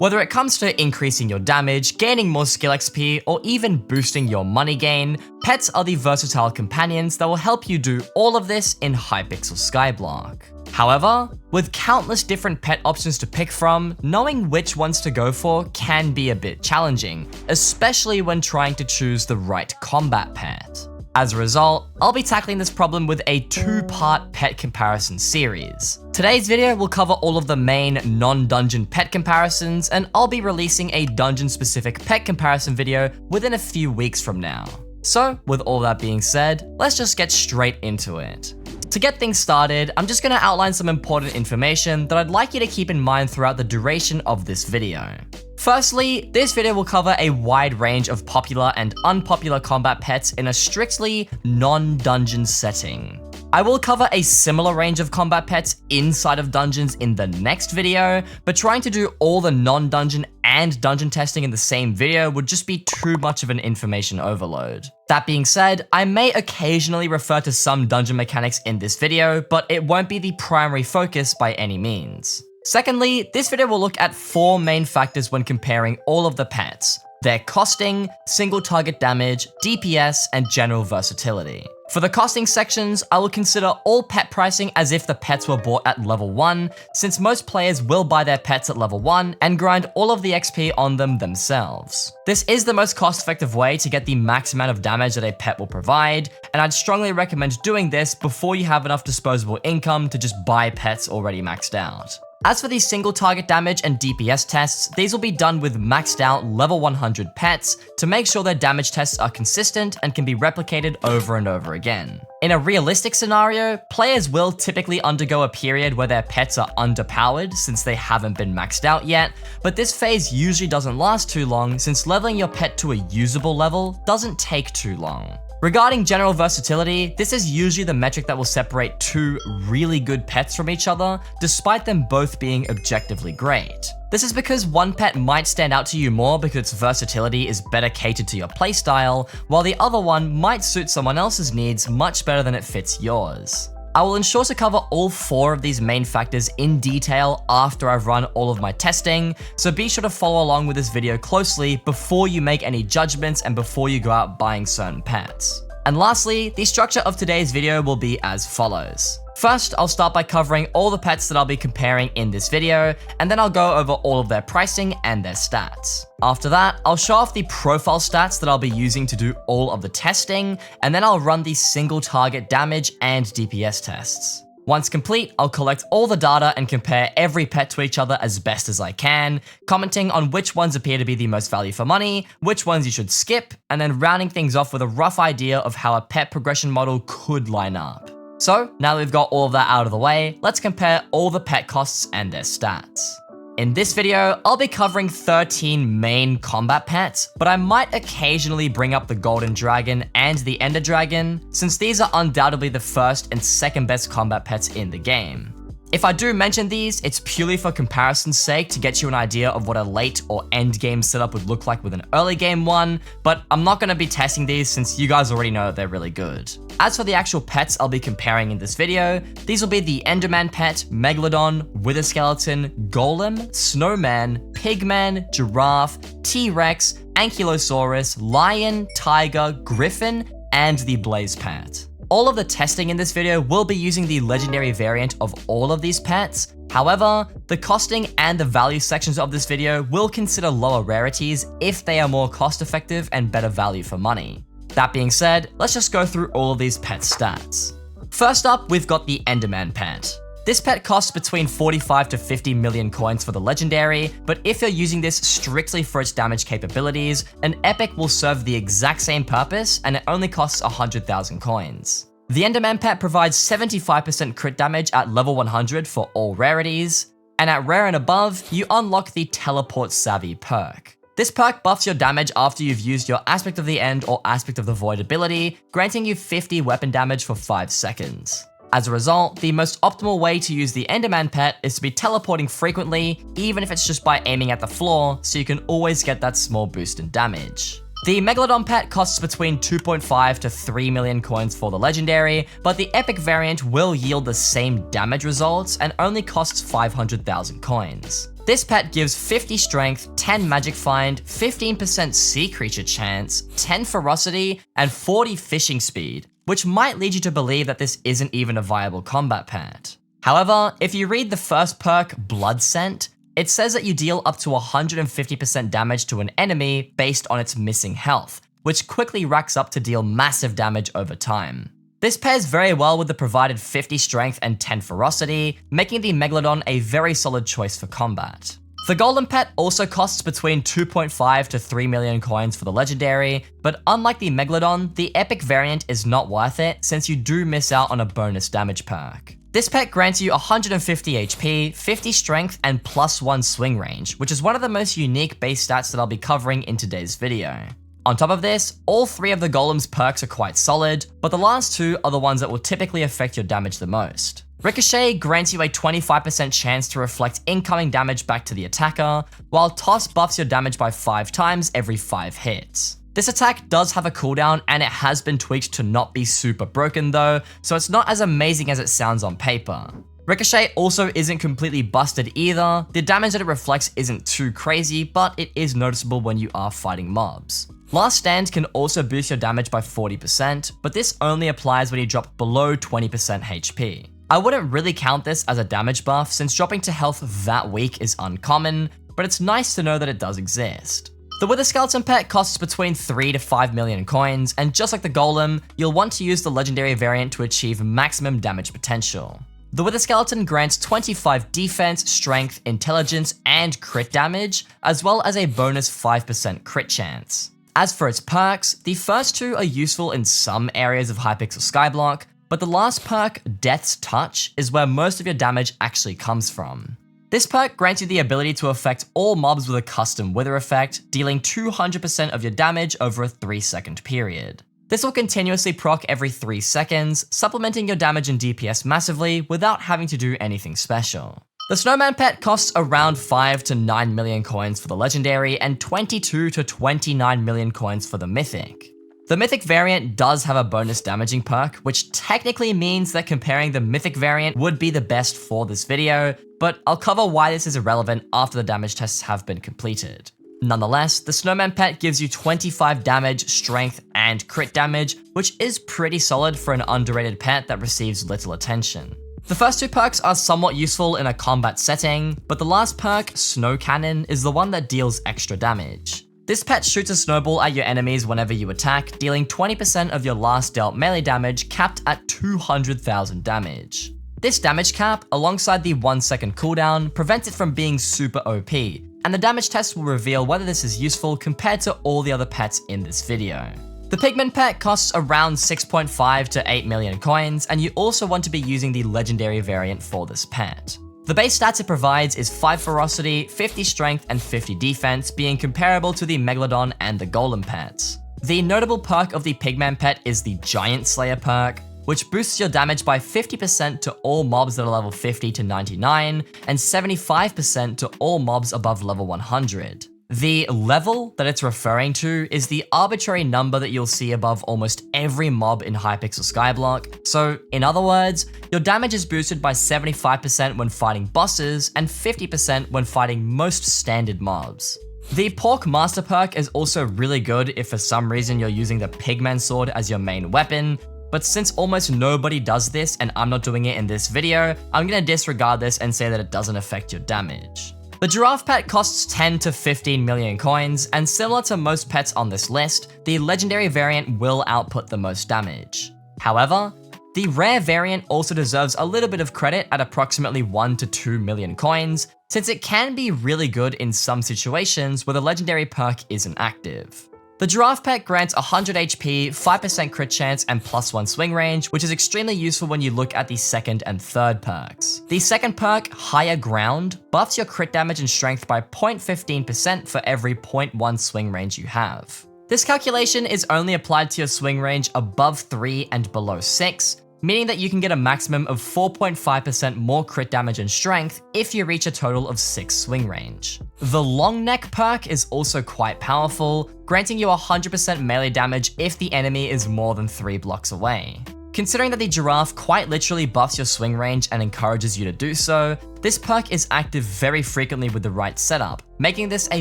Whether it comes to increasing your damage, gaining more skill XP, or even boosting your money gain, pets are the versatile companions that will help you do all of this in Hypixel Skyblock. However, with countless different pet options to pick from, knowing which ones to go for can be a bit challenging, especially when trying to choose the right combat pet. As a result, I'll be tackling this problem with a two-part pet comparison series. Today's video will cover all of the main non-dungeon pet comparisons, and I'll be releasing a dungeon-specific pet comparison video within a few weeks from now. So, with all that being said, let's just get straight into it. To get things started, I'm just going to outline some important information that I'd like you to keep in mind throughout the duration of this video. Firstly, this video will cover a wide range of popular and unpopular combat pets in a strictly non-dungeon setting. I will cover a similar range of combat pets inside of dungeons in the next video, but trying to do all the non-dungeon and dungeon testing in the same video would just be too much of an information overload. That being said, I may occasionally refer to some dungeon mechanics in this video, but it won't be the primary focus by any means. Secondly, this video will look at 4 main factors when comparing all of the pets: their costing, single target damage, DPS, and general versatility. For the costing sections, I will consider all pet pricing as if the pets were bought at level 1, since most players will buy their pets at level 1 and grind all of the XP on them themselves. This is the most cost-effective way to get the max amount of damage that a pet will provide, and I'd strongly recommend doing this before you have enough disposable income to just buy pets already maxed out. As for the single target damage and DPS tests, these will be done with maxed out level 100 pets to make sure their damage tests are consistent and can be replicated over and over again. In a realistic scenario, players will typically undergo a period where their pets are underpowered since they haven't been maxed out yet, but this phase usually doesn't last too long since leveling your pet to a usable level doesn't take too long. Regarding general versatility, this is usually the metric that will separate 2 really good pets from each other, despite them both being objectively great. This is because one pet might stand out to you more because its versatility is better catered to your playstyle, while the other one might suit someone else's needs much better than it fits yours. I will ensure to cover all 4 of these main factors in detail after I've run all of my testing, so be sure to follow along with this video closely before you make any judgments and before you go out buying certain pets. And lastly, the structure of today's video will be as follows. First, I'll start by covering all the pets that I'll be comparing in this video, and then I'll go over all of their pricing and their stats. After that, I'll show off the profile stats that I'll be using to do all of the testing, and then I'll run the single target damage and DPS tests. Once complete, I'll collect all the data and compare every pet to each other as best as I can, commenting on which ones appear to be the most value for money, which ones you should skip, and then rounding things off with a rough idea of how a pet progression model could line up. So, now that we've got all of that out of the way, let's compare all the pet costs and their stats. In this video, I'll be covering 13 main combat pets, but I might occasionally bring up the Golden Dragon and the Ender Dragon, since these are undoubtedly the first and second best combat pets in the game. If I do mention these, it's purely for comparison's sake to get you an idea of what a late or end game setup would look like with an early game one, but I'm not going to be testing these since you guys already know that they're really good. As for the actual pets I'll be comparing in this video, these will be the Enderman pet, Megalodon, Wither Skeleton, Golem, Snowman, Pigman, Giraffe, T-Rex, Ankylosaurus, Lion, Tiger, Griffin, and the Blaze pet. All of the testing in this video will be using the legendary variant of all of these pets. However, the costing and the value sections of this video will consider lower rarities if they are more cost effective and better value for money. That being said, let's just go through all of these pet stats. First up, we've got the Enderman pet. This pet costs between 45 to 50 million coins for the legendary, but if you're using this strictly for its damage capabilities, an epic will serve the exact same purpose and it only costs 100,000 coins. The Enderman pet provides 75% crit damage at level 100 for all rarities, and at rare and above, you unlock the Teleport Savvy perk. This perk buffs your damage after you've used your Aspect of the End or Aspect of the Void ability, granting you 50 weapon damage for 5 seconds. As a result, the most optimal way to use the Enderman pet is to be teleporting frequently, even if it's just by aiming at the floor, so you can always get that small boost in damage. The Megalodon pet costs between 2.5 to 3 million coins for the legendary, but the epic variant will yield the same damage results and only costs 500,000 coins. This pet gives 50 strength, 10 magic find, 15% sea creature chance, 10 ferocity, and 40 fishing speed, which might lead you to believe that this isn't even a viable combat pet. However, if you read the first perk, Blood Scent, it says that you deal up to 150% damage to an enemy based on its missing health, which quickly racks up to deal massive damage over time. This pairs very well with the provided 50 strength and 10 ferocity, making the Megalodon a very solid choice for combat. The Golem pet also costs between 2.5 to 3 million coins for the legendary, but unlike the Megalodon, the epic variant is not worth it since you do miss out on a bonus damage perk. This pet grants you 150 HP, 50 strength, and +1 swing range, which is one of the most unique base stats that I'll be covering in today's video. On top of this, all 3 of the Golem's perks are quite solid, but the last 2 are the ones that will typically affect your damage the most. Ricochet grants you a 25% chance to reflect incoming damage back to the attacker, while Toss buffs your damage by 5 times every 5 hits. This attack does have a cooldown and it has been tweaked to not be super broken though, so it's not as amazing as it sounds on paper. Ricochet also isn't completely busted either, the damage that it reflects isn't too crazy, but it is noticeable when you are fighting mobs. Last Stand can also boost your damage by 40%, but this only applies when you drop below 20% HP. I wouldn't really count this as a damage buff since dropping to health that weak is uncommon, but it's nice to know that it does exist. The Wither Skeleton pet costs between 3 to 5 million coins, and just like the Golem, you'll want to use the legendary variant to achieve maximum damage potential. The Wither Skeleton grants 25 defense, strength, intelligence, and crit damage, as well as a bonus 5% crit chance. As for its perks, the first 2 are useful in some areas of Hypixel Skyblock, but the last perk, Death's Touch, is where most of your damage actually comes from. This perk grants you the ability to affect all mobs with a custom wither effect, dealing 200% of your damage over a 3-second period. This will continuously proc every 3 seconds, supplementing your damage and DPS massively without having to do anything special. The Snowman pet costs around 5 to 9 million coins for the legendary and 22 to 29 million coins for the mythic. The mythic variant does have a bonus damaging perk, which technically means that comparing the mythic variant would be the best for this video, but I'll cover why this is irrelevant after the damage tests have been completed. Nonetheless, the Snowman pet gives you 25 damage, strength, and crit damage, which is pretty solid for an underrated pet that receives little attention. The first 2 perks are somewhat useful in a combat setting, but the last perk, Snow Cannon, is the one that deals extra damage. This pet shoots a snowball at your enemies whenever you attack, dealing 20% of your last dealt melee damage capped at 200,000 damage. This damage cap, alongside the 1-second cooldown, prevents it from being super OP, and the damage test will reveal whether this is useful compared to all the other pets in this video. The Pigman pet costs around 6.5 to 8 million coins, and you also want to be using the legendary variant for this pet. The base stats it provides is 5 ferocity, 50 strength, and 50 defense, being comparable to the Megalodon and the Golem pets. The notable perk of the Pigman pet is the Giant Slayer perk, which boosts your damage by 50% to all mobs that are level 50 to 99, and 75% to all mobs above level 100. The level that it's referring to is the arbitrary number that you'll see above almost every mob in Hypixel Skyblock. So, in other words, your damage is boosted by 75% when fighting bosses and 50% when fighting most standard mobs. The Pork Master perk is also really good if for some reason you're using the Pigman sword as your main weapon, but since almost nobody does this and I'm not doing it in this video, I'm gonna disregard this and say that it doesn't affect your damage. The Giraffe pet costs 10 to 15 million coins, and similar to most pets on this list, the legendary variant will output the most damage. However, the rare variant also deserves a little bit of credit at approximately 1 to 2 million coins, since it can be really good in some situations where the legendary perk isn't active. The Giraffe pet grants 100 HP, 5% crit chance, and +1 swing range, which is extremely useful when you look at the second and third perks. The second perk, Higher Ground, buffs your crit damage and strength by 0.15% for every 0.1 swing range you have. This calculation is only applied to your swing range above 3 and below 6, meaning that you can get a maximum of 4.5% more crit damage and strength if you reach a total of 6 swing range. The Long Neck perk is also quite powerful, granting you 100% melee damage if the enemy is more than 3 blocks away. Considering that the Giraffe quite literally buffs your swing range and encourages you to do so, This perk is active very frequently with the right setup, making this a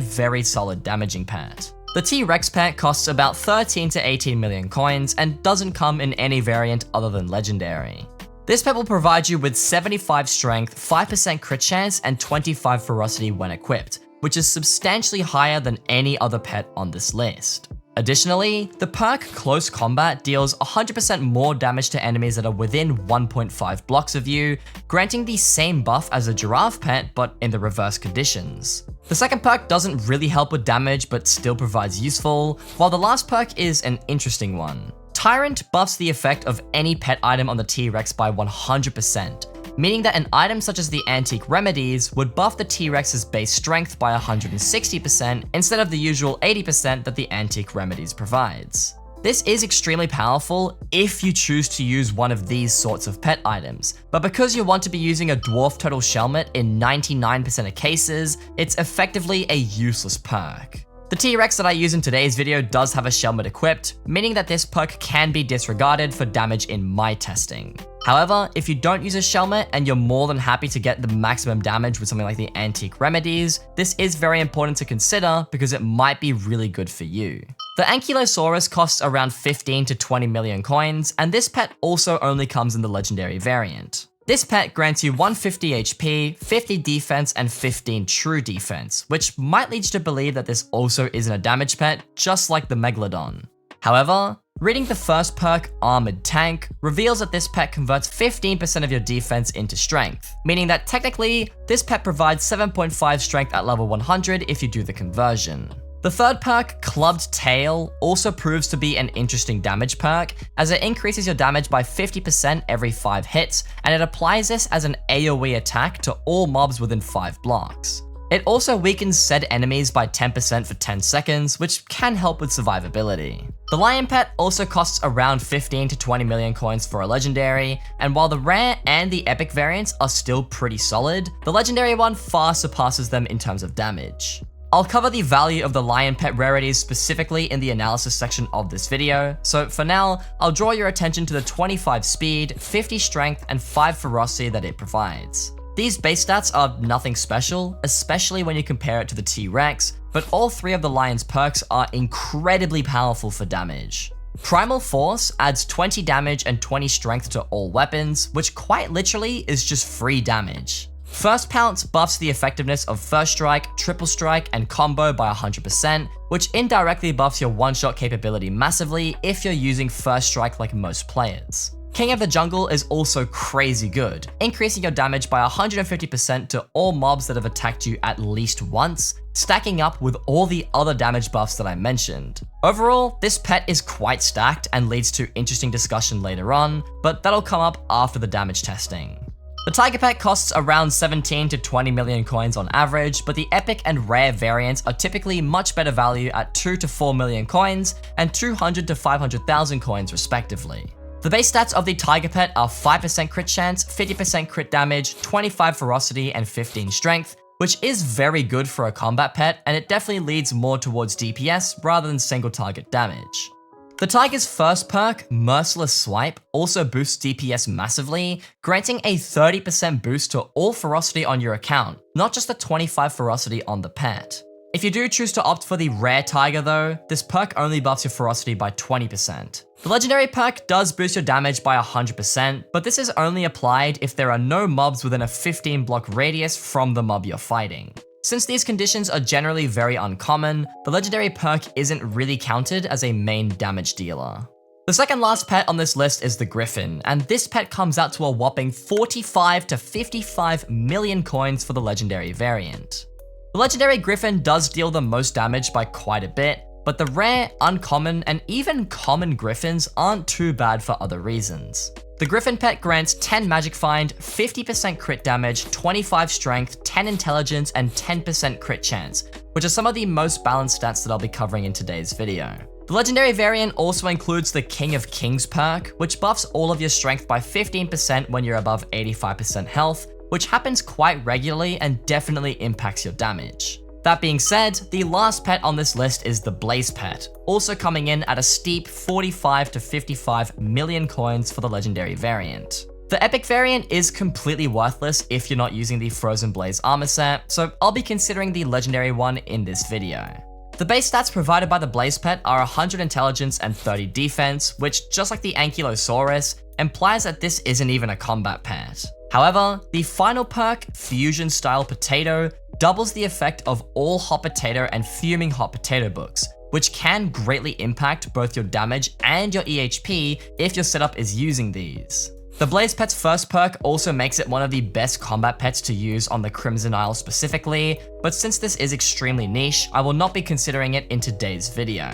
very solid damaging pet. The T-Rex pet costs about 13 to 18 million coins and doesn't come in any variant other than legendary. This pet will provide you with 75 strength, 5% crit chance, and 25 ferocity when equipped, which is substantially higher than any other pet on this list. Additionally, the perk Close Combat deals 100% more damage to enemies that are within 1.5 blocks of you, granting the same buff as a giraffe pet but in the reverse conditions. The second perk doesn't really help with damage but still provides useful, while the last perk is an interesting one. Tyrant buffs the effect of any pet item on the T-Rex by 100%, meaning that an item such as the Antique Remedies would buff the T-Rex's base strength by 160% instead of the usual 80% that the Antique Remedies provides. This is extremely powerful if you choose to use one of these sorts of pet items, but because you want to be using a Dwarf Turtle Shelmet in 99% of cases, it's effectively a useless perk. The T-Rex that I use in today's video does have a Shelmet equipped, meaning that this perk can be disregarded for damage in my testing. However, if you don't use a Shelmet and you're more than happy to get the maximum damage with something like the Antique Remedies, this is very important to consider because it might be really good for you. The Ankylosaurus costs around 15 to 20 million coins, and this pet also only comes in the legendary variant. This pet grants you 150 HP, 50 defense, and 15 true defense, which might lead you to believe that this also isn't a damage pet, just like the Megalodon. However, reading the first perk, Armored Tank, reveals that this pet converts 15% of your defense into strength, meaning that technically, this pet provides 7.5 strength at level 100 if you do the conversion. The third perk, Clubbed Tail, also proves to be an interesting damage perk, as it increases your damage by 50% every 5 hits, and it applies this as an AoE attack to all mobs within 5 blocks. It also weakens said enemies by 10% for 10 seconds, which can help with survivability. The Lion Pet also costs around 15 to 20 million coins for a legendary, and while the rare and the epic variants are still pretty solid, the legendary one far surpasses them in terms of damage. I'll cover the value of the Lion Pet rarities specifically in the analysis section of this video, so for now, I'll draw your attention to the 25 speed, 50 strength, and 5 ferocity that it provides. These base stats are nothing special, especially when you compare it to the T-Rex, but all 3 of the Lion's perks are incredibly powerful for damage. Primal Force adds 20 damage and 20 strength to all weapons, which quite literally is just free damage. First Pounce buffs the effectiveness of First Strike, Triple Strike, and Combo by 100%, which indirectly buffs your one-shot capability massively if you're using First Strike like most players. King of the Jungle is also crazy good, increasing your damage by 150% to all mobs that have attacked you at least once, stacking up with all the other damage buffs that I mentioned. Overall, this pet is quite stacked and leads to interesting discussion later on, but that'll come up after the damage testing. The Tiger Pet costs around 17 to 20 million coins on average, but the epic and rare variants are typically much better value at 2 to 4 million coins and 200 to 500,000 coins respectively. The base stats of the Tiger Pet are 5% crit chance, 50% crit damage, 25 ferocity, and 15 strength, which is very good for a combat pet, and it definitely leads more towards DPS rather than single target damage. The Tiger's first perk, Merciless Swipe, also boosts DPS massively, granting a 30% boost to all ferocity on your account, not just the 25 ferocity on the pet. If you do choose to opt for the rare Tiger though, this perk only buffs your ferocity by 20%. The legendary perk does boost your damage by 100%, but this is only applied if there are no mobs within a 15 block radius from the mob you're fighting. Since these conditions are generally very uncommon, the legendary perk isn't really counted as a main damage dealer. The second last pet on this list is the Griffin, and this pet comes out to a whopping 45 to 55 million coins for the legendary variant. The legendary Griffin does deal the most damage by quite a bit, but the rare, uncommon, and even common Griffins aren't too bad for other reasons. The Griffin pet grants 10 Magic Find, 50% crit damage, 25 strength, 10 intelligence, and 10% crit chance, which are some of the most balanced stats that I'll be covering in today's video. The legendary variant also includes the King of Kings perk, which buffs all of your strength by 15% when you're above 85% health, which happens quite regularly and definitely impacts your damage. That being said, the last pet on this list is the Blaze pet, also coming in at a steep 45 to 55 million coins for the legendary variant. The epic variant is completely worthless if you're not using the Frozen Blaze armor set, so I'll be considering the legendary one in this video. The base stats provided by the Blaze pet are 100 intelligence and 30 defense, which, just like the Ankylosaurus, implies that this isn't even a combat pet. However, the final perk, Fusion Style Potato, doubles the effect of all Hot Potato and Fuming Hot Potato books, which can greatly impact both your damage and your EHP if your setup is using these. The Blaze pet's first perk also makes it one of the best combat pets to use on the Crimson Isle specifically, but since this is extremely niche, I will not be considering it in today's video.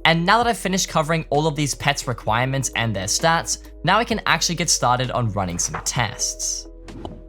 And now that I've finished covering all of these pets' requirements and their stats, now I can actually get started on running some tests.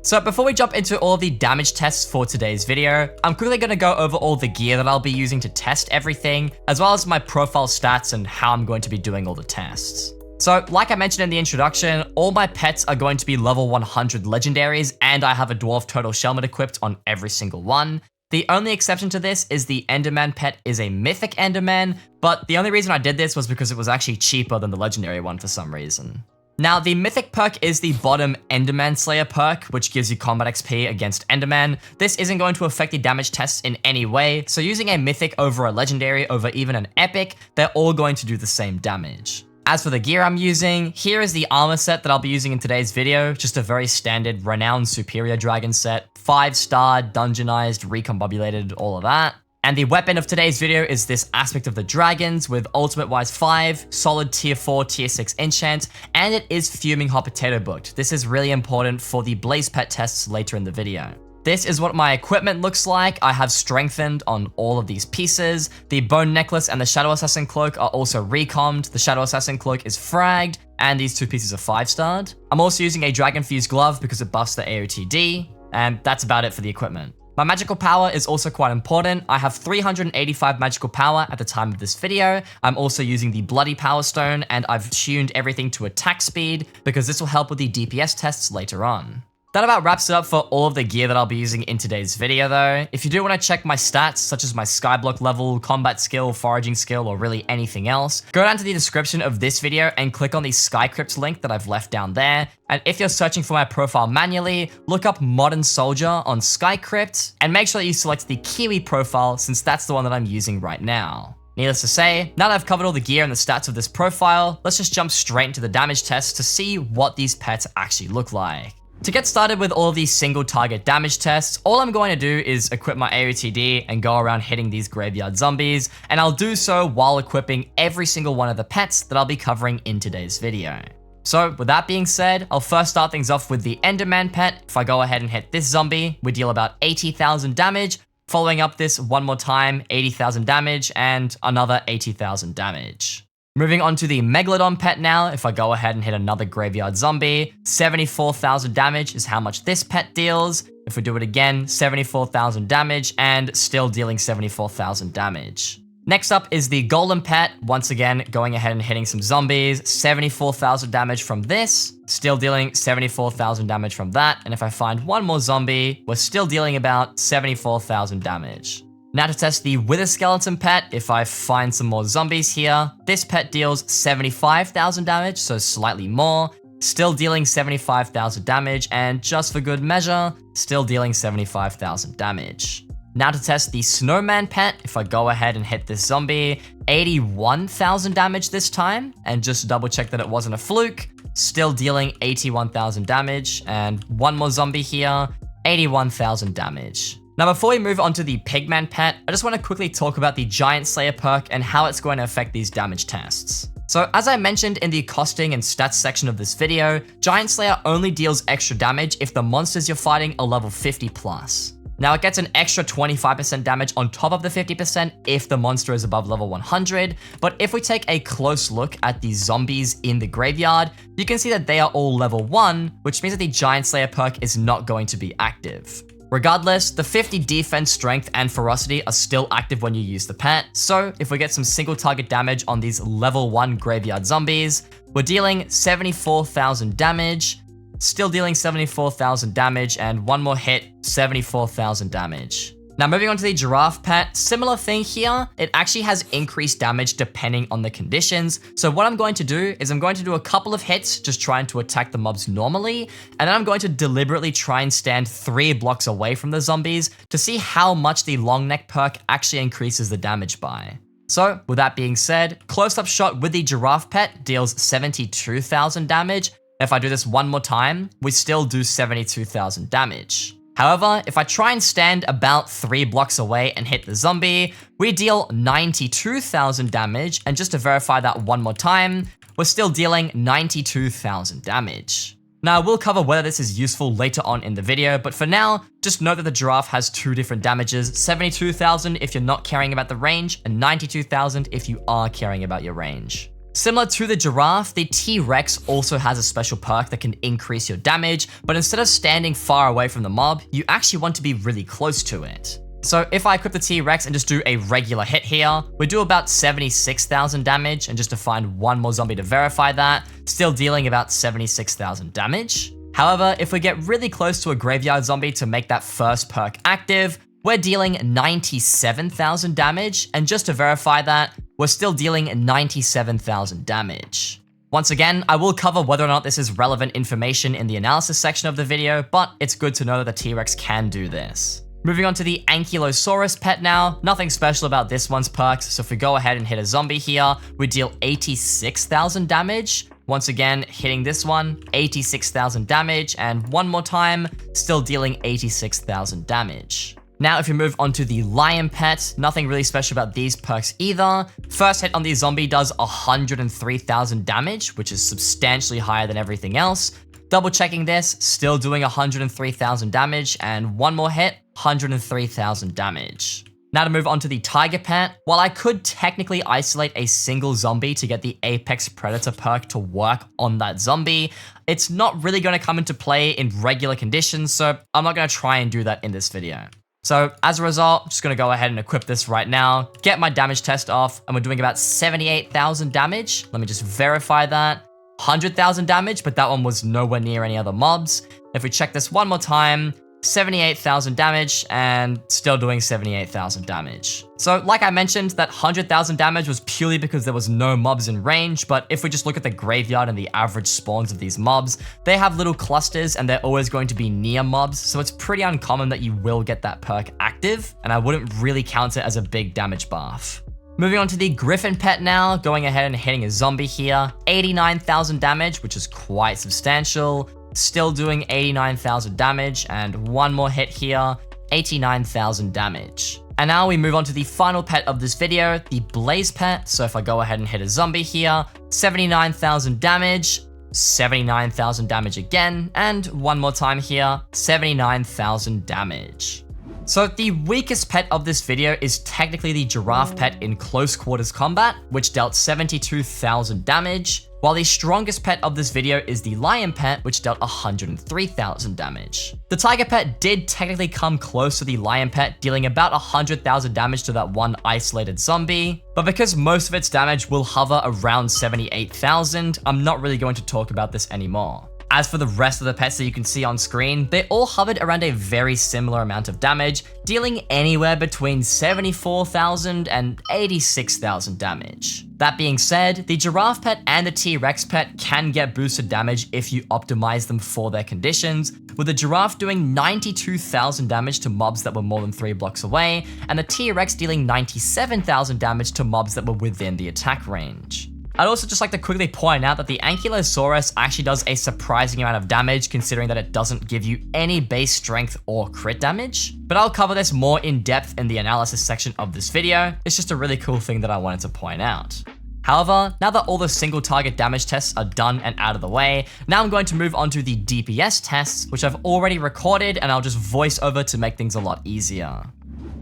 So before we jump into all of the damage tests for today's video, I'm quickly going to go over all the gear that I'll be using to test everything, as well as my profile stats and how I'm going to be doing all the tests. So, like I mentioned in the introduction, all my pets are going to be level 100 legendaries, and I have a Dwarf Turtle Shellmet equipped on every single one. The only exception to this is the Enderman pet is a mythic Enderman, but the only reason I did this was because it was actually cheaper than the legendary one for some reason. Now, the mythic perk is the bottom Enderman Slayer perk, which gives you combat XP against Enderman. This isn't going to affect the damage tests in any way, so using a mythic over a legendary over even an epic, they're all going to do the same damage. As for the gear I'm using, here is the armor set that I'll be using in today's video, just a very standard Renowned Superior Dragon set, 5-star, dungeonized, recombobulated, all of that. And the weapon of today's video is this Aspect of the Dragons with Ultimate Wise 5, solid tier 4, tier 6 enchant, and it is Fuming Hot Potato booked. This is really important for the Blaze pet tests later in the video. This is what my equipment looks like. I have strengthened on all of these pieces. The Bone Necklace and the Shadow Assassin Cloak are also recommed. The Shadow Assassin Cloak is fragged, and these two pieces are 5-starred. I'm also using a Dragon Fuse Glove because it buffs the AOTD, and that's about it for the equipment. My magical power is also quite important. I have 385 magical power at the time of this video. I'm also using the Bloody Power Stone, and I've tuned everything to attack speed because this will help with the DPS tests later on. That about wraps it up for all of the gear that I'll be using in today's video though. If you do want to check my stats, such as my Skyblock level, combat skill, foraging skill, or really anything else, go down to the description of this video and click on the Skycrypt link that I've left down there. And if you're searching for my profile manually, look up ModernSoldier on Skycrypt, and make sure that you select the Kiwi profile since that's the one that I'm using right now. Needless to say, now that I've covered all the gear and the stats of this profile, let's just jump straight into the damage tests to see what these pets actually look like. To get started with all of these single target damage tests, all I'm going to do is equip my AOTD and go around hitting these graveyard zombies, and I'll do so while equipping every single one of the pets that I'll be covering in today's video. So with that being said, I'll first start things off with the Enderman pet. If I go ahead and hit this zombie, we deal about 80,000 damage, following up this one more time, 80,000 damage, and another 80,000 damage. Moving on to the Megalodon pet now, if I go ahead and hit another graveyard zombie, 74,000 damage is how much this pet deals. If we do it again, 74,000 damage and still dealing 74,000 damage. Next up is the Golem pet, once again going ahead and hitting some zombies, 74,000 damage from this, still dealing 74,000 damage from that, and if I find one more zombie, we're still dealing about 74,000 damage. Now to test the Wither Skeleton pet, if I find some more zombies here, this pet deals 75,000 damage, so slightly more, still dealing 75,000 damage, and just for good measure, still dealing 75,000 damage. Now to test the Snowman pet, if I go ahead and hit this zombie, 81,000 damage this time, and just double check that it wasn't a fluke, still dealing 81,000 damage, and one more zombie here, 81,000 damage. Now before we move on to the Pigman pet, I just want to quickly talk about the Giant Slayer perk and how it's going to affect these damage tests. So as I mentioned in the costing and stats section of this video, Giant Slayer only deals extra damage if the monsters you're fighting are level 50 plus. Now it gets an extra 25% damage on top of the 50% if the monster is above level 100, but if we take a close look at the zombies in the graveyard, you can see that they are all level 1, which means that the Giant Slayer perk is not going to be active. Regardless, the 50 defense, strength, and ferocity are still active when you use the pet, so if we get some single target damage on these level 1 graveyard zombies, we're dealing 74,000 damage, still dealing 74,000 damage, and one more hit, 74,000 damage. Now moving on to the giraffe pet, similar thing here, it actually has increased damage depending on the conditions. So what I'm going to do is I'm going to do a couple of hits just trying to attack the mobs normally, and then I'm going to deliberately try and stand 3 blocks away from the zombies to see how much the long neck perk actually increases the damage by. So with that being said, close up shot with the giraffe pet deals 72,000 damage. If I do this one more time, we still do 72,000 damage. However, if I try and stand about 3 blocks away and hit the zombie, we deal 92,000 damage, and just to verify that one more time, we're still dealing 92,000 damage. Now, we'll cover whether this is useful later on in the video, but for now, just note that the giraffe has 2 different damages, 72,000 if you're not caring about the range, and 92,000 if you are caring about your range. Similar to the giraffe, the T-Rex also has a special perk that can increase your damage, but instead of standing far away from the mob, you actually want to be really close to it. So if I equip the T-Rex and just do a regular hit here, we do about 76,000 damage, and just to find one more zombie to verify that, still dealing about 76,000 damage. However, if we get really close to a graveyard zombie to make that first perk active, we're dealing 97,000 damage, and just to verify that, we're still dealing 97,000 damage. Once again, I will cover whether or not this is relevant information in the analysis section of the video, but it's good to know that the T-Rex can do this. Moving on to the Ankylosaurus pet now, nothing special about this one's perks, so if we go ahead and hit a zombie here, we deal 86,000 damage. Once again, hitting this one, 86,000 damage, and one more time, still dealing 86,000 damage. Now, if you move on to the lion pet, nothing really special about these perks either. First hit on the zombie does 103,000 damage, which is substantially higher than everything else. Double checking this, still doing 103,000 damage, and one more hit, 103,000 damage. Now to move on to the tiger pet, while I could technically isolate a single zombie to get the Apex Predator perk to work on that zombie, it's not really going to come into play in regular conditions, so I'm not going to try and do that in this video. So as a result, I'm just going to go ahead and equip this right now, get my damage test off, and we're doing about 78,000 damage. Let me just verify that. 100,000 damage, but that one was nowhere near any other mobs. If we check this one more time, 78,000 damage, and still doing 78,000 damage. So like I mentioned, that 100,000 damage was purely because there was no mobs in range, but if we just look at the graveyard and the average spawns of these mobs, they have little clusters and they're always going to be near mobs, so it's pretty uncommon that you will get that perk active, and I wouldn't really count it as a big damage buff. Moving on to the Griffin pet now, going ahead and hitting a zombie here, 89,000 damage, which is quite substantial. Still doing 89,000 damage, and one more hit here, 89,000 damage. And now we move on to the final pet of this video, the Blaze pet. So if I go ahead and hit a zombie here, 79,000 damage, 79,000 damage again, and one more time here, 79,000 damage. So the weakest pet of this video is technically the giraffe pet in close quarters combat, which dealt 72,000 damage, while the strongest pet of this video is the lion pet, which dealt 103,000 damage. The tiger pet did technically come close to the lion pet, dealing about 100,000 damage to that one isolated zombie, but because most of its damage will hover around 78,000, I'm not really going to talk about this anymore. As for the rest of the pets that you can see on screen, they all hovered around a very similar amount of damage, dealing anywhere between 74,000 and 86,000 damage. That being said, the giraffe pet and the T-Rex pet can get boosted damage if you optimize them for their conditions, with the giraffe doing 92,000 damage to mobs that were more than 3 blocks away, and the T-Rex dealing 97,000 damage to mobs that were within the attack range. I'd also just like to quickly point out that the Ankylosaurus actually does a surprising amount of damage, considering that it doesn't give you any base strength or crit damage. But I'll cover this more in depth in the analysis section of this video. It's just a really cool thing that I wanted to point out. However, now that all the single target damage tests are done and out of the way, now I'm going to move on to the DPS tests, which I've already recorded, and I'll just voice over to make things a lot easier.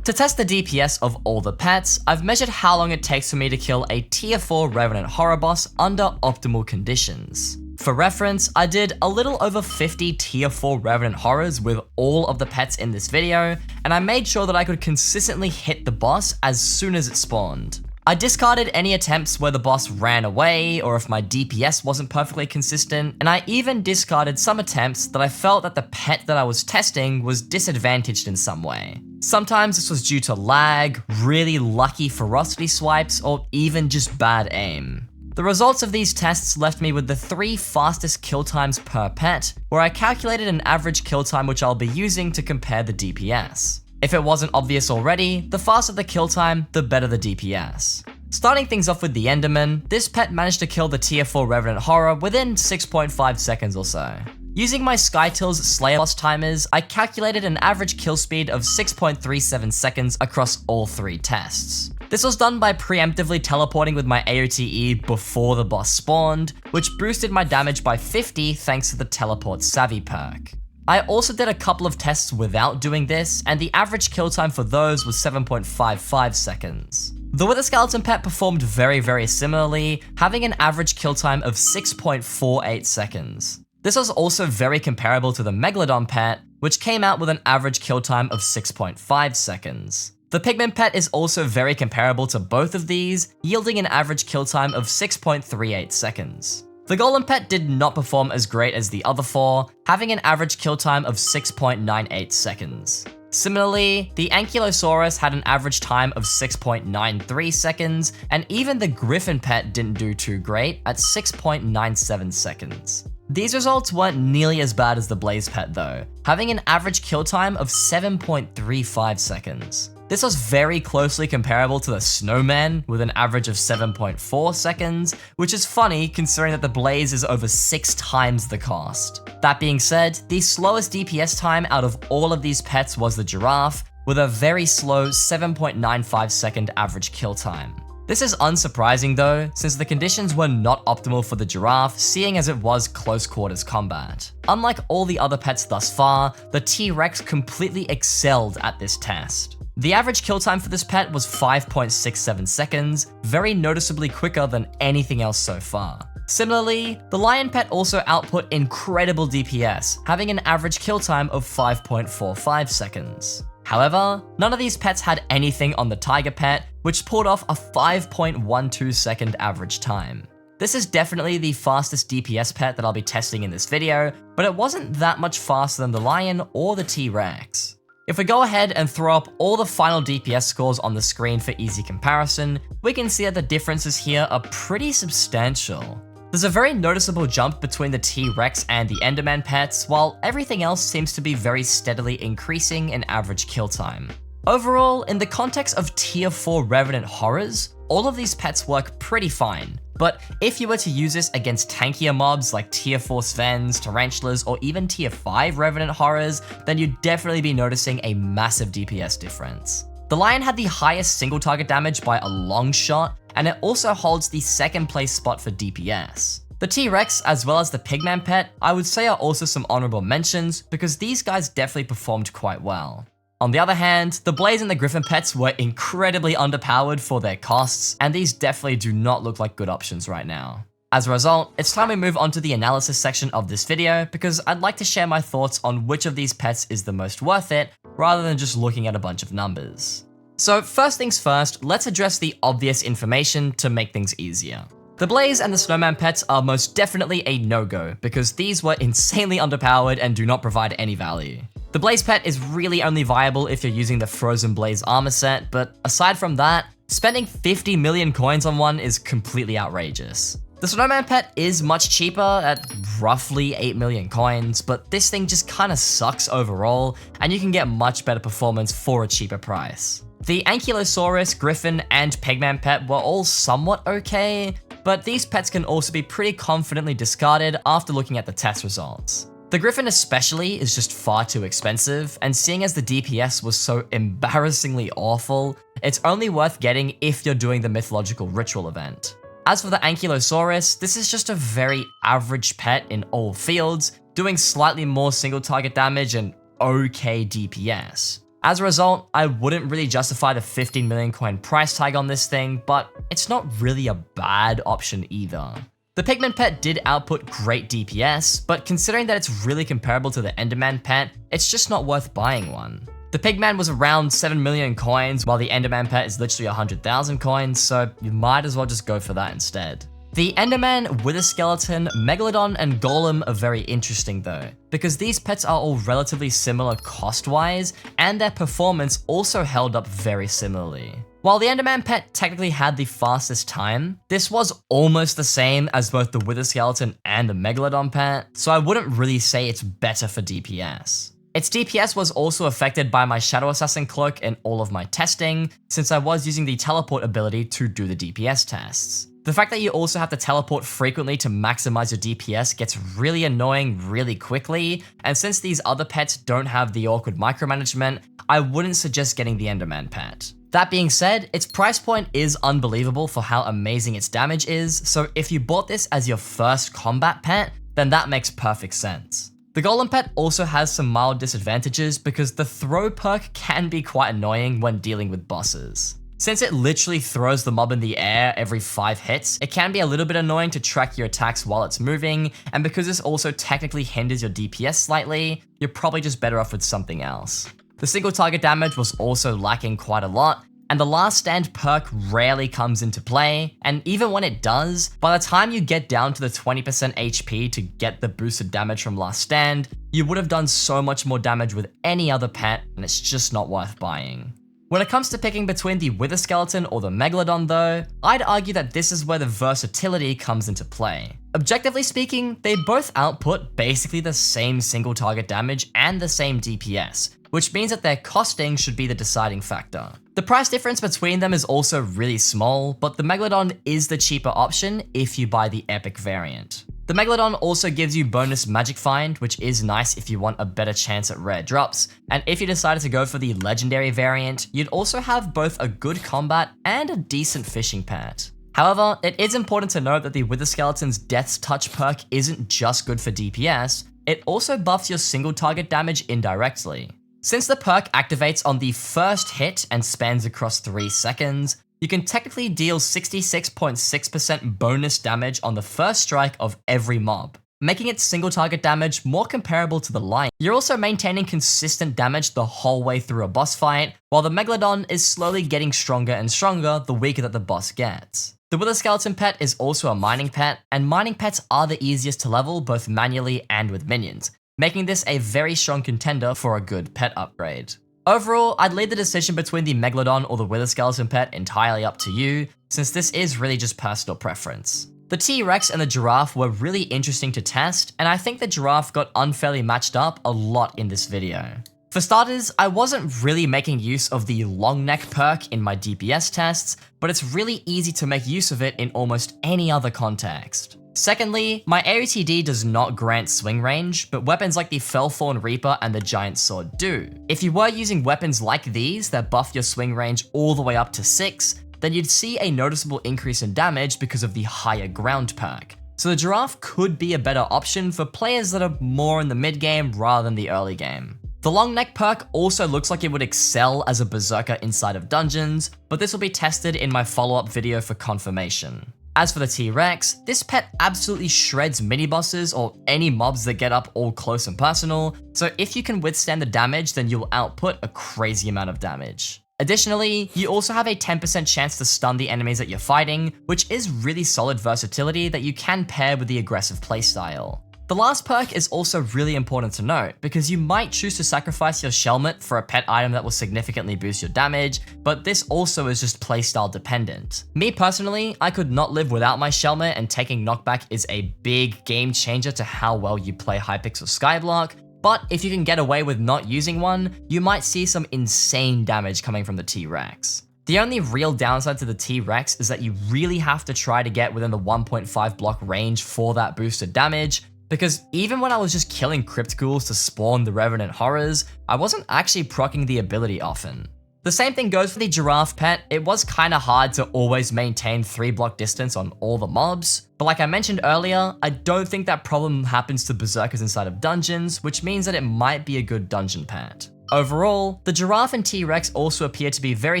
To test the DPS of all the pets, I've measured how long it takes for me to kill a tier 4 Revenant Horror boss under optimal conditions. For reference, I did a little over 50 tier 4 Revenant Horrors with all of the pets in this video, and I made sure that I could consistently hit the boss as soon as it spawned. I discarded any attempts where the boss ran away or if my DPS wasn't perfectly consistent, and I even discarded some attempts that I felt that the pet that I was testing was disadvantaged in some way. Sometimes this was due to lag, really lucky ferocity swipes, or even just bad aim. The results of these tests left me with the 3 fastest kill times per pet, where I calculated an average kill time which I'll be using to compare the DPS. If it wasn't obvious already, the faster the kill time, the better the DPS. Starting things off with the Enderman, this pet managed to kill the tier 4 Revenant Horror within 6.5 seconds or so. Using my SkyTills Slayer Boss timers, I calculated an average kill speed of 6.37 seconds across all 3 tests. This was done by preemptively teleporting with my AOTE before the boss spawned, which boosted my damage by 50 thanks to the Teleport Savvy perk. I also did a couple of tests without doing this, and the average kill time for those was 7.55 seconds. The Wither Skeleton pet performed very similarly, having an average kill time of 6.48 seconds. This was also very comparable to the Megalodon pet, which came out with an average kill time of 6.5 seconds. The Pigman pet is also very comparable to both of these, yielding an average kill time of 6.38 seconds. The Golem pet did not perform as great as the other 4, having an average kill time of 6.98 seconds. Similarly, the Ankylosaurus had an average time of 6.93 seconds, and even the Griffin pet didn't do too great at 6.97 seconds. These results weren't nearly as bad as the Blaze pet though, having an average kill time of 7.35 seconds. This was very closely comparable to the Snowman with an average of 7.4 seconds, which is funny considering that the Blaze is over 6 times the cost. That being said, the slowest DPS time out of all of these pets was the Giraffe, with a very slow 7.95 second average kill time. This is unsurprising though, since the conditions were not optimal for the Giraffe, seeing as it was close quarters combat. Unlike all the other pets thus far, the T-Rex completely excelled at this test. The average kill time for this pet was 5.67 seconds, very noticeably quicker than anything else so far. Similarly, the Lion pet also output incredible DPS, having an average kill time of 5.45 seconds. However, none of these pets had anything on the Tiger pet, which pulled off a 5.12 second average time. This is definitely the fastest DPS pet that I'll be testing in this video, but it wasn't that much faster than the Lion or the T-Rex. If we go ahead and throw up all the final DPS scores on the screen for easy comparison, we can see that the differences here are pretty substantial. There's a very noticeable jump between the T-Rex and the Enderman pets, while everything else seems to be very steadily increasing in average kill time. Overall, in the context of tier 4 Revenant Horrors, all of these pets work pretty fine. But if you were to use this against tankier mobs like tier 4 Svens, Tarantulas, or even tier 5 Revenant Horrors, then you'd definitely be noticing a massive DPS difference. The Lion had the highest single target damage by a long shot, and it also holds the 2nd place spot for DPS. The T-Rex, as well as the Pigman pet, I would say are also some honorable mentions, because these guys definitely performed quite well. On the other hand, the Blaze and the Griffin pets were incredibly underpowered for their costs, and these definitely do not look like good options right now. As a result, it's time we move on to the analysis section of this video, because I'd like to share my thoughts on which of these pets is the most worth it, rather than just looking at a bunch of numbers. So first things first, let's address the obvious information to make things easier. The Blaze and the Snowman pets are most definitely a no-go, because these were insanely underpowered and do not provide any value. The Blaze pet is really only viable if you're using the Frozen Blaze armor set, but aside from that, spending 50 million coins on one is completely outrageous. The Snowman pet is much cheaper at roughly 8 million coins, but this thing just kinda sucks overall, and you can get much better performance for a cheaper price. The Ankylosaurus, Griffin, and Pigman pet were all somewhat okay, but these pets can also be pretty confidently discarded after looking at the test results. The Griffin especially is just far too expensive, and seeing as the DPS was so embarrassingly awful, it's only worth getting if you're doing the mythological ritual event. As for the Ankylosaurus, this is just a very average pet in all fields, doing slightly more single target damage and okay DPS. As a result, I wouldn't really justify the 15 million coin price tag on this thing, but it's not really a bad option either. The Pigman pet did output great DPS, but considering that it's really comparable to the Enderman pet, it's just not worth buying one. The Pigman was around 7 million coins, while the Enderman pet is literally 100,000 coins, so you might as well just go for that instead. The Enderman, Wither Skeleton, Megalodon, and Golem are very interesting though, because these pets are all relatively similar cost-wise, and their performance also held up very similarly. While the Enderman pet technically had the fastest time, this was almost the same as both the Wither Skeleton and the Megalodon pet, so I wouldn't really say it's better for DPS. Its DPS was also affected by my Shadow Assassin cloak in all of my testing, since I was using the teleport ability to do the DPS tests. The fact that you also have to teleport frequently to maximize your DPS gets really annoying really quickly, and since these other pets don't have the awkward micromanagement, I wouldn't suggest getting the Enderman pet. That being said, its price point is unbelievable for how amazing its damage is, so if you bought this as your first combat pet, then that makes perfect sense. The Golem pet also has some mild disadvantages because the throw perk can be quite annoying when dealing with bosses. Since it literally throws the mob in the air every 5 hits, it can be a little bit annoying to track your attacks while it's moving, and because this also technically hinders your DPS slightly, you're probably just better off with something else. The single target damage was also lacking quite a lot, and the last stand perk rarely comes into play, and even when it does, by the time you get down to the 20% HP to get the boosted damage from last stand, you would have done so much more damage with any other pet, and it's just not worth buying. When it comes to picking between the Wither Skeleton or the Megalodon though, I'd argue that this is where the versatility comes into play. Objectively speaking, they both output basically the same single target damage and the same DPS, which means that their costing should be the deciding factor. The price difference between them is also really small, but the Megalodon is the cheaper option if you buy the epic variant. The Megalodon also gives you bonus magic find, which is nice if you want a better chance at rare drops, and if you decided to go for the legendary variant, you'd also have both a good combat and a decent fishing pet. However, it is important to note that the Wither Skeleton's Death's Touch perk isn't just good for DPS, it also buffs your single target damage indirectly. Since the perk activates on the first hit and spans across 3 seconds, you can technically deal 66.6% bonus damage on the first strike of every mob, making its single target damage more comparable to the Lion. You're also maintaining consistent damage the whole way through a boss fight, while the Megalodon is slowly getting stronger and stronger the weaker that the boss gets. The Wither Skeleton pet is also a mining pet, and mining pets are the easiest to level both manually and with minions, making this a very strong contender for a good pet upgrade. Overall, I'd leave the decision between the Megalodon or the Wither Skeleton pet entirely up to you, since this is really just personal preference. The T-Rex and the Giraffe were really interesting to test, and I think the Giraffe got unfairly matched up a lot in this video. For starters, I wasn't really making use of the long neck perk in my DPS tests, but it's really easy to make use of it in almost any other context. Secondly, my AOTD does not grant swing range, but weapons like the Fellthorn Reaper and the Giant Sword do. If you were using weapons like these that buff your swing range all the way up to 6, then you'd see a noticeable increase in damage because of the higher ground perk. So the Giraffe could be a better option for players that are more in the mid game rather than the early game. The long neck perk also looks like it would excel as a berserker inside of dungeons, but this will be tested in my follow-up video for confirmation. As for the T-Rex, this pet absolutely shreds mini-bosses or any mobs that get up all close and personal, so if you can withstand the damage, then you'll output a crazy amount of damage. Additionally, you also have a 10% chance to stun the enemies that you're fighting, which is really solid versatility that you can pair with the aggressive playstyle. The last perk is also really important to note, because you might choose to sacrifice your Shelmet for a pet item that will significantly boost your damage, but this also is just playstyle dependent. Me personally, I could not live without my Shelmet, and taking knockback is a big game changer to how well you play Hypixel Skyblock, but if you can get away with not using one, you might see some insane damage coming from the T-Rex. The only real downside to the T-Rex is that you really have to try to get within the 1.5 block range for that boosted damage, because even when I was just killing Crypt Ghouls to spawn the Revenant Horrors, I wasn't actually proccing the ability often. The same thing goes for the Giraffe pet. It was kinda hard to always maintain 3 block distance on all the mobs, but like I mentioned earlier, I don't think that problem happens to Berserkers inside of dungeons, which means that it might be a good dungeon pet. Overall, the Giraffe and T-Rex also appear to be very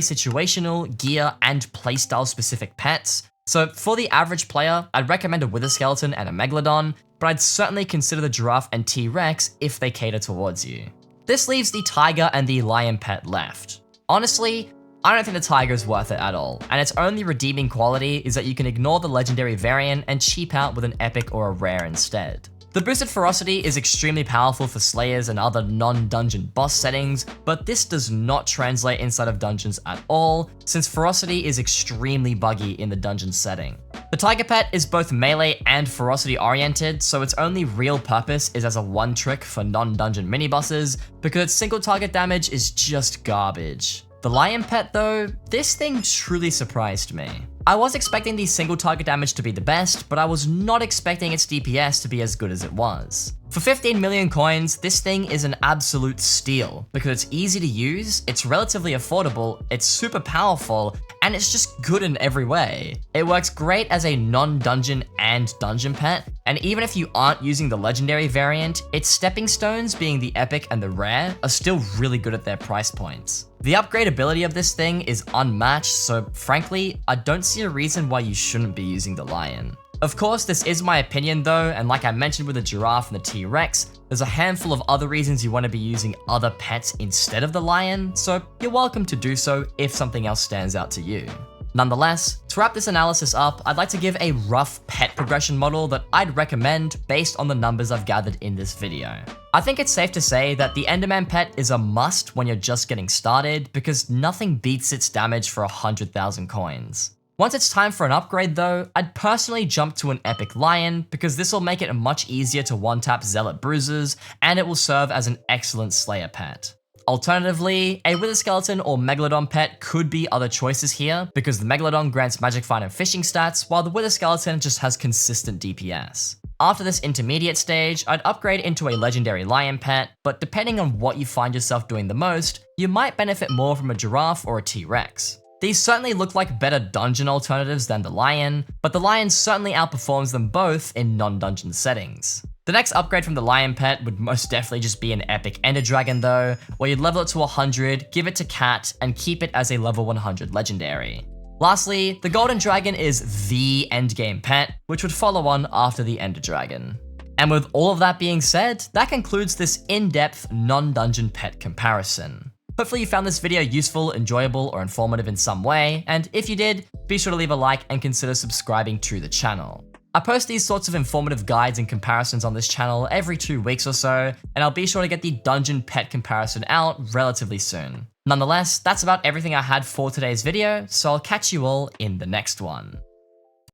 situational, gear, and playstyle specific pets, so for the average player, I'd recommend a Wither Skeleton and a Megalodon, but I'd certainly consider the Giraffe and T-Rex if they cater towards you. This leaves the Tiger and the Lion pet left. Honestly, I don't think the tiger is worth it at all, and its only redeeming quality is that you can ignore the legendary variant and cheap out with an epic or a rare instead. The boosted ferocity is extremely powerful for slayers and other non-dungeon boss settings, but this does not translate inside of dungeons at all, since ferocity is extremely buggy in the dungeon setting. The tiger pet is both melee and ferocity oriented, so its only real purpose is as a one trick for non-dungeon mini-bosses, because its single target damage is just garbage. The lion pet though, this thing truly surprised me. I was expecting the single target damage to be the best, but I was not expecting its DPS to be as good as it was. For 15 million coins, this thing is an absolute steal, because it's easy to use, it's relatively affordable, it's super powerful, and it's just good in every way. It works great as a non-dungeon and dungeon pet, and even if you aren't using the legendary variant, its stepping stones, being the epic and the rare, are still really good at their price points. The upgradability of this thing is unmatched, so frankly, I don't see a reason why you shouldn't be using the lion. Of course, this is my opinion though, and like I mentioned with the giraffe and the T-Rex, there's a handful of other reasons you want to be using other pets instead of the lion, so you're welcome to do so if something else stands out to you. Nonetheless, to wrap this analysis up, I'd like to give a rough pet progression model that I'd recommend based on the numbers I've gathered in this video. I think it's safe to say that the Enderman pet is a must when you're just getting started, because nothing beats its damage for 100,000 coins. Once it's time for an upgrade though, I'd personally jump to an epic lion, because this will make it much easier to one-tap zealot bruisers, and it will serve as an excellent slayer pet. Alternatively, a wither skeleton or megalodon pet could be other choices here, because the megalodon grants magic find and fishing stats, while the wither skeleton just has consistent DPS. After this intermediate stage, I'd upgrade into a legendary lion pet, but depending on what you find yourself doing the most, you might benefit more from a giraffe or a T-Rex. These certainly look like better dungeon alternatives than the lion, but the lion certainly outperforms them both in non-dungeon settings. The next upgrade from the lion pet would most definitely just be an epic ender dragon though, where you'd level it to 100, give it to cat, and keep it as a level 100 legendary. Lastly, the golden dragon is the endgame pet, which would follow on after the ender dragon. And with all of that being said, that concludes this in-depth non-dungeon pet comparison. Hopefully you found this video useful, enjoyable, or informative in some way, and if you did, be sure to leave a like and consider subscribing to the channel. I post these sorts of informative guides and comparisons on this channel every 2 weeks or so, and I'll be sure to get the dungeon pet comparison out relatively soon. Nonetheless, that's about everything I had for today's video, so I'll catch you all in the next one.